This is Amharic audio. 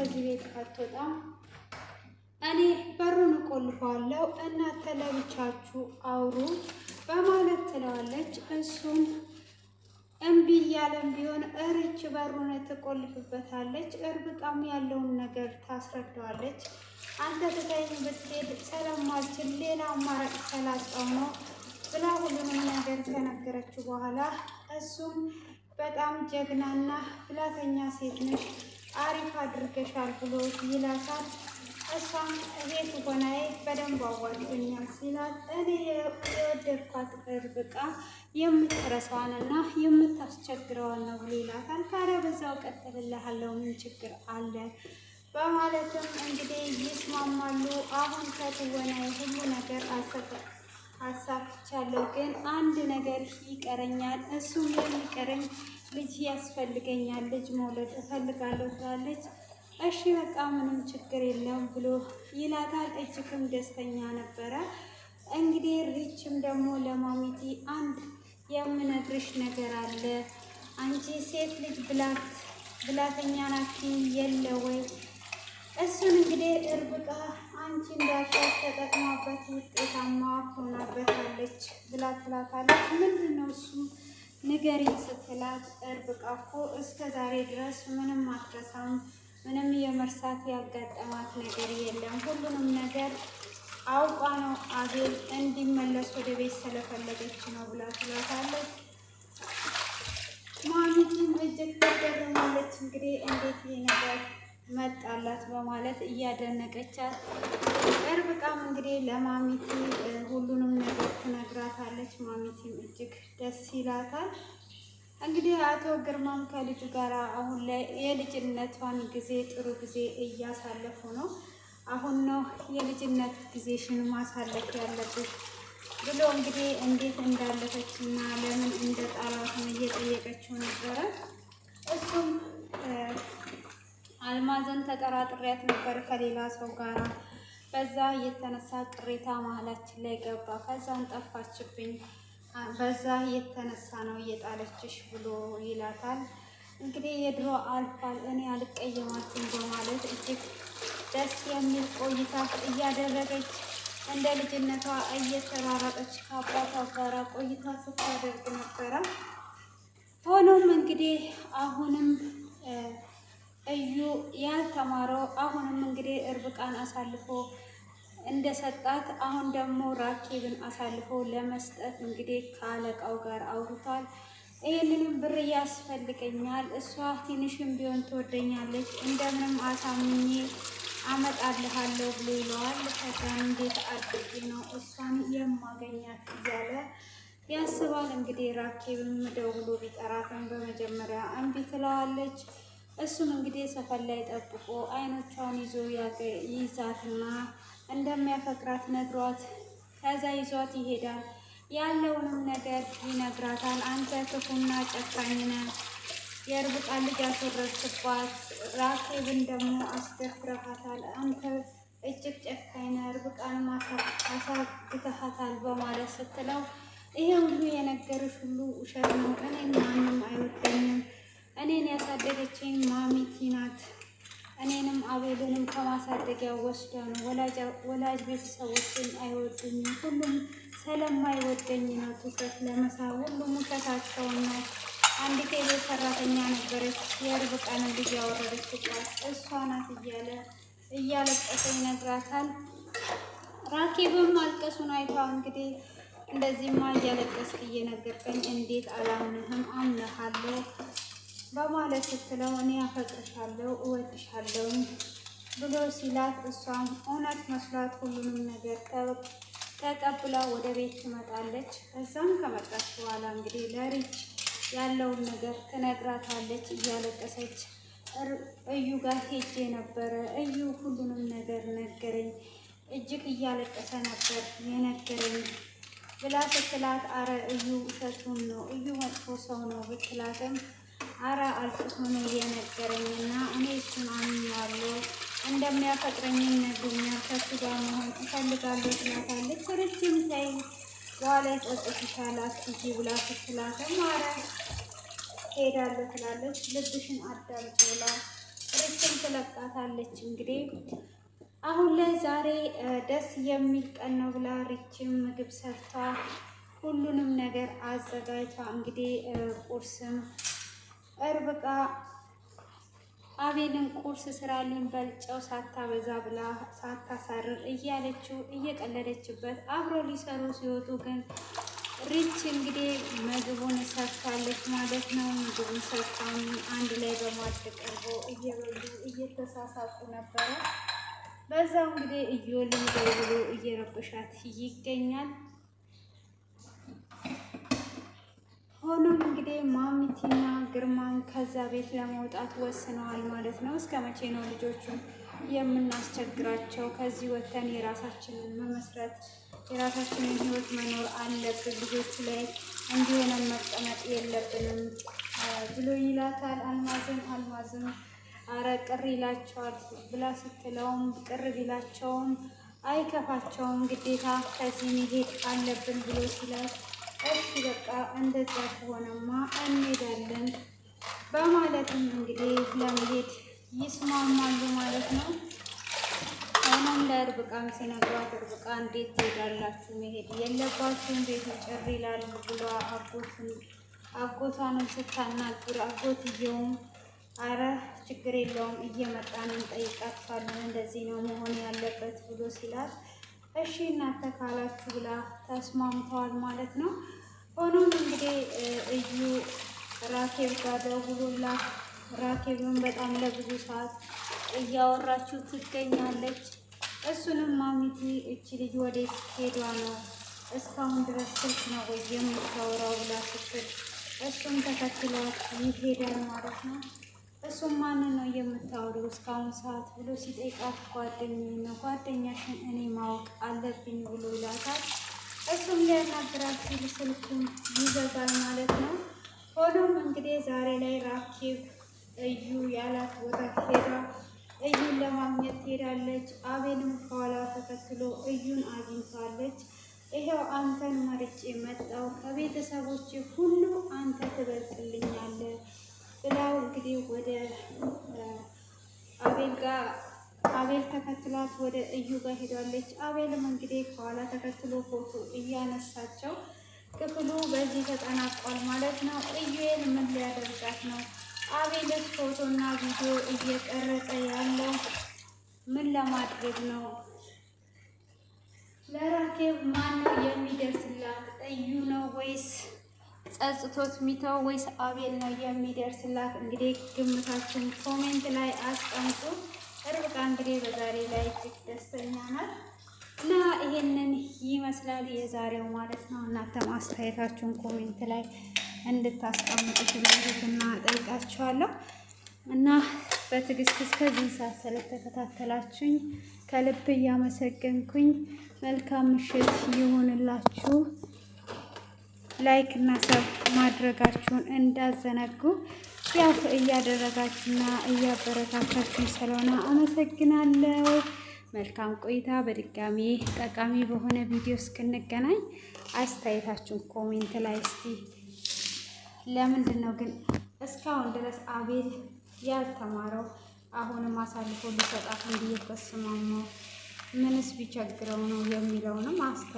ከዚህ ቤት አትወጣም፣ እኔ በሩን እቆልፈዋለሁ፣ እናንተ ለብቻችሁ አውሩ በማለት ትለዋለች። እሱም እምቢ እያለም ቢሆን እርች በሩን ትቆልፍበታለች። እርብቃም ያለውን ነገር ታስረዳዋለች። አንተ ትተኸኝ ብትሄድ ስለማልችል ሌላ አማራጭ ስላጣሁ ነው ብላ ሁሉንም ነገር ከነገረችው በኋላ እሱም በጣም ጀግናና ብላተኛ ሴት ነሽ፣ አሪፍ አድርገሻል ብሎ ይላታል። እሷም ቤት ሆናዬ በደንብ አዋጭኛል ሲላት እኔ የወደድኳት እርብቃ የምትረሳዋንና የምታስቸግረዋን ነው ብሎ ይላታል። ካዲያ በዛው ቀጥልልሃለሁ ምን ችግር አለ በማለትም እንግዲህ ይስማማሉ። አሁን ከትወናዬ ሁሉ ነገር አሳክቻለሁ፣ ግን አንድ ነገር ይቀረኛል። እሱም የሚቀረኝ ልጅ ያስፈልገኛል፣ ልጅ መውለድ እፈልጋለሁ ትላለች። እሺ በቃ ምንም ችግር የለም ብሎ ይላታል። እጅግም ደስተኛ ነበረ። እንግዲህ ሪችም ደግሞ ለማሚቲ አንድ የምነግርሽ ነገር አለ። አንቺ ሴት ልጅ ብላተኛ ናት የለ ወይ? እሱን እንግዲህ እርብቃ አንቺ እንዳልሻት ተጠቅማበት ውጤታማ ሆናበታለች ብላ ትላታለች። ምንድን ነው እሱ ንገሪኝ ስትላት እርብቃ እኮ እስከ ዛሬ ድረስ ምንም አትረሳም፣ ምንም የመርሳት ያጋጠማት ነገር የለም፣ ሁሉንም ነገር አውቃ ነው አቤል እንዲመለስ ወደ ቤት ስለፈለገች ነው ብላ ትላታለች። ማሚቲም እጅግ ተገርማለች። እንግዲህ እንዴት ይሄ ነገር መጣላት በማለት እያደነቀቻት፣ እርብቃም እንግዲህ ለማሚቲ ሁሉንም ነገር ትነግራታለች። ማሚቲም እጅግ ደስ ይላታል። እንግዲህ አቶ ግርማም ከልጁ ጋር አሁን ላይ የልጅነቷን ጊዜ ጥሩ ጊዜ እያሳለፉ ነው። አሁን ነው የልጅነት ጊዜሽን ማሳለፍ ያለብሽ ብሎ እንግዲህ እንዴት እንዳለፈችና ለምን እንደ ጣሏትን እየጠየቀችው ነበረ። እሱም አልማዝን ተጠራጥሬያት ነበር ከሌላ ሰው ጋራ፣ በዛ የተነሳ ቅሬታ መሀላችን ላይ ገባ፣ ከዛን ጠፋችብኝ፣ በዛ የተነሳ ነው እየጣለችሽ ብሎ ይላታል። እንግዲህ የድሮ አልፏል፣ እኔ አልቀየማትም በማለት እጅግ ደስ የሚል ቆይታ እያደረገች እንደ ልጅነቷ እየተራራቀች ከአባቷ ጋር ቆይታ ስታደርግ ነበረ። ሆኖም እንግዲህ አሁንም እዩ ያልተማረው አሁንም እንግዲህ እርብቃን አሳልፎ እንደሰጣት አሁን ደግሞ ራኬብን አሳልፎ ለመስጠት እንግዲህ ከአለቃው ጋር አውርቷል። ይህንንም ብር ያስፈልገኛል፣ እሷ ትንሽም ቢሆን ትወደኛለች፣ እንደምንም አሳምኜ አመጣልሃለሁ ብሎ ይለዋል። ከዛም እንዴት አድርጌ ነው እሷን የማገኛት እያለ ያስባል። እንግዲህ ራኬብም ደውሎ ቢጠራትም በመጀመሪያ እምቢ ትለዋለች። እሱም እንግዲህ ሰፈር ላይ ጠብቆ አይኖቿን ይዞ ይይዛትና እንደሚያፈቅራት ነግሯት ከዛ ይዟት ይሄዳል። ያለውንም ነገር ይነግራታል። አንተ ክፉና ጨካኝ ነህ፣ የእርብቃ ልጅ አስወረድክባት፣ ራኬብን ደግሞ አስደፍረሃታል፣ አንተ እጅግ ጨካኝ ነህ፣ እርብቃንም አሳግተሃታል በማለት ስትለው ይሄ ሁሉ የነገርሽ ሁሉ ውሸት ነው፣ እኔን ማንም አይወደኝም፣ እኔን ያሳደገችኝ ማሚቲ ናት፣ እኔንም አቤልንም ከማሳደጊያ ወስዳ ነው፣ ወላጅ ቤተሰቦችን አይወዱኝም፣ ሁሉም ስለማይወደኝ ነው ትኩረት ለመሳብ፣ ሁሉም ውሸታቸውን ነው። አንዲት የቤት ሰራተኛ ነበረች የእርብቃን ልጅ ያወረደችባት እሷ ናት እያለ እያለቀሰ ይነግራታል። ራኬብም አልቀሱን አይቷ እንግዲህ እንደዚህማ እያለቀስክ እየነገርከኝ እንዴት አላምንህም? አምነሃለሁ በማለት ስትለው እኔ አፈቅርሻለሁ እወድሻለሁ ብሎ ሲላት እሷም እውነት መስሏት ሁሉንም ነገር ተቀብላ ወደ ቤት ትመጣለች። እዛም ከመጣች በኋላ እንግዲህ ለሪች ያለውን ነገር ትነግራታለች እያለቀሰች። እዩ ጋር ሄጄ ነበረ፣ እዩ ሁሉንም ነገር ነገረኝ፣ እጅግ እያለቀሰ ነበር የነገረኝ ብላ ስትላት አረ እዩ ውሸቱን ነው፣ እዩ መጥፎ ሰው ነው ብትላትም አረ አልቅሶ ነው የነገረኝና እኔ እሱን አምኛለሁ፣ እንደሚያፈቅረኝም ነግሮኛል፣ ከሱ ጋር መሆን እፈልጋለሁ ትላታለች። ረጅም ታይ በኋላ ይጸጽትሻል አትሂጂ ብላ ስትላትም አረ ሄዳለሁ ትላለች። ልብሽን አዳምጪ ብላ ሪችን ትለቃታለች። እንግዲህ አሁን ላይ ዛሬ ደስ የሚል ቀን ነው ብላ ሪችም ምግብ ሰርታ ሁሉንም ነገር አዘጋጅታ እንግዲህ ቁርስም ርብቃ አቤልን ቁርስ ስራልኝ በልጨው ሳታበዛ ብላ ሳታሳርር እያለችው እየቀለደችበት አብሮ ሊሰሩ ሲወጡ ግን ሪች እንግዲህ ምግቡን ሰርታለች ማለት ነው። ምግቡን ሰርታም አንድ ላይ በማዕድ ቀርቦ እየበሉ እየተሳሳቁ ነበረ። በዛው እንግዲህ እዮልም ብሎ እየረበሻት ይገኛል። ሆኖም እንግዲህ ማሚቲና ግርማም ከዛ ቤት ለመውጣት ወስነዋል ማለት ነው። እስከ መቼ ነው ልጆቹን የምናስቸግራቸው? ከዚህ ወተን የራሳችንን መመስረት የራሳችንን ህይወት መኖር አለብን። ልጆቹ ላይ እንዲሆነን መቀመጥ የለብንም ብሎ ይላታል። አልማዝም አረ ቅር ይላቸዋል ብላ ስትለውም ቅር ቢላቸውም አይከፋቸውም፣ ግዴታ ከዚህ መሄድ አለብን ብሎ ሲላት እሺ በቃ እንደዛ ከሆነማ እንሄዳለን በማለትም እንግዲህ ለመሄድ ይስማማሉ ማለት ነው። ሆኖም ለርብቃም ሲነግሯት ርብቃ እንዴት ትሄዳላችሁ? መሄድ የለባችሁም ቤቱ ጭር ይላል ብሎ አጎቷንም ስታናግር አጎትየውም አረ ችግር የለውም እየመጣን እንጠይቃችኋለን፣ እንደዚህ ነው መሆን ያለበት ብሎ ሲላት እሺ እናንተ ካላችሁ ብላ ተስማምተዋል ማለት ነው። ሆኖም እንግዲህ እዩ ራኬብ ጋር ደውሎላት ራኬብን በጣም ለብዙ ሰዓት እያወራችሁ ትገኛለች። እሱንም ማሚቲ እቺ ልጅ ወዴት ሄዷ ነው እስካሁን ድረስ ስልክ ነው ወይ የምታወራው ብላ ስትል እሱም ተከትሏት ይሄዳል ማለት ነው። እሱም ማንን ነው የምታወሪው እስካሁን ሰዓት ብሎ ሲጠይቃት ጓደኛዬ ነው፣ ጓደኛሽን እኔ ማወቅ አለብኝ ብሎ ይላታል። እሱም ሊያናግራት ሲል ስልኩን ይዘጋል ማለት ነው። ሆኖም እንግዲህ ዛሬ ላይ ራኬብ እዩ ያላት ቦታ ሄዳ እዩን ለማግኘት ትሄዳለች። አቤልም ከኋላ ተከትሎ እዩን አግኝታለች። ይሄው አንተን መርጬ መጣው ከቤተሰቦች ሁሉ አንተ ትበልጥልኛለህ ብላው እንግዲህ ወደ አቤል ተከትሏት ወደ እዩ ጋር ሄዳለች። አቤልም እንግዲህ ከኋላ ተከትሎ ፎቶ እያነሳቸው ክፍሉ በዚህ ተጠናቋል ማለት ነው። እዩኤል ምን ሊያደርጋት ነው? አቤልስ ፎቶና ቪዲዮ እየቀረጸ ያለው ምን ለማድረግ ነው? ለራኬብ ማነው የሚደርስላት? እዩ ነው ወይስ ጸጽቶት ሚተው ወይስ አቤል ነው የሚደርስላት? እንግዲህ ግምታችሁን ኮሜንት ላይ አስቀምጡ። ርብቃ እንግዲህ በዛሬ ላይ እጅግ ደስተኛ ናት እና ይሄንን ይመስላል የዛሬው ማለት ነው። እናንተ አስተያየታችሁን ኮሜንት ላይ እንድታስቀምጡ ስለሆነና ጠይቃችኋለሁ እና በትዕግስት እስከዚህ ሰዓት ስለተከታተላችሁኝ ከልብ እያመሰገንኩኝ መልካም ምሽት ይሁንላችሁ። ላይክ እና ሰብ ማድረጋችሁን እንዳዘነጉ ያው እያደረጋችሁና እያበረታታችሁ ስለሆነ አመሰግናለሁ። መልካም ቆይታ። በድጋሚ ጠቃሚ በሆነ ቪዲዮ እስክንገናኝ አስተያየታችሁን ኮሜንት ላይ እስቲ ለምንድን ነው ግን እስካሁን ድረስ አቤል ያልተማረው? አሁንም አሳልፎ ሊሰጣት እንዲህ የተስማማው ምንስ ቢቸግረው ነው የሚለውንም አስተያየት